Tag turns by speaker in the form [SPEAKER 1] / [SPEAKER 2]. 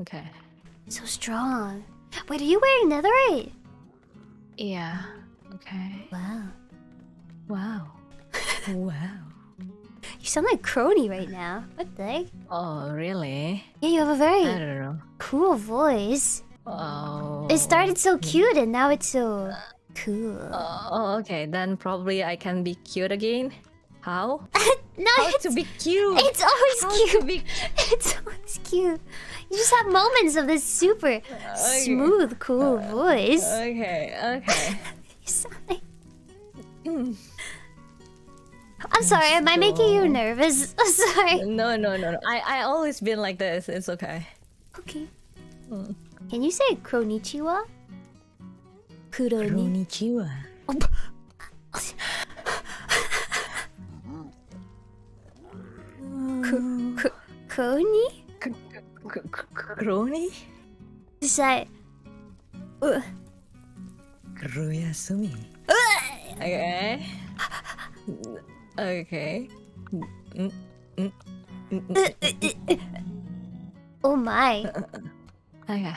[SPEAKER 1] Okay.
[SPEAKER 2] So strong. Wait, are you wearing netherite?
[SPEAKER 1] Yeah. Okay.
[SPEAKER 2] Wow.
[SPEAKER 1] Wow. Wow.
[SPEAKER 2] You sound like Kronii right now. What the heck?
[SPEAKER 1] Oh, really?
[SPEAKER 2] Yeah, you have a
[SPEAKER 1] I
[SPEAKER 2] very
[SPEAKER 1] don't know.
[SPEAKER 2] cool voice.
[SPEAKER 1] Oh.
[SPEAKER 2] It started so cute and now it's so cool.
[SPEAKER 1] Oh, okay. Then probably I can be cute again. How?
[SPEAKER 2] No,
[SPEAKER 1] How to be cute?
[SPEAKER 2] it's always
[SPEAKER 1] How
[SPEAKER 2] cute.
[SPEAKER 1] to be
[SPEAKER 2] It's always cute. You just have moments of this super smooth, cool voice.
[SPEAKER 1] Okay. Okay.
[SPEAKER 2] You sound like... I'm sorry, am I making you nervous? I'm sorry.
[SPEAKER 1] No. I always been like this. It's okay.
[SPEAKER 2] Okay. Can you say Kronichiwa? Kuroni.
[SPEAKER 1] Konnichiwa.
[SPEAKER 2] Kronii?
[SPEAKER 1] Kronii?
[SPEAKER 2] Say.
[SPEAKER 1] Kuruyasumi. Okay. Okay.
[SPEAKER 2] Oh my.
[SPEAKER 1] Okay.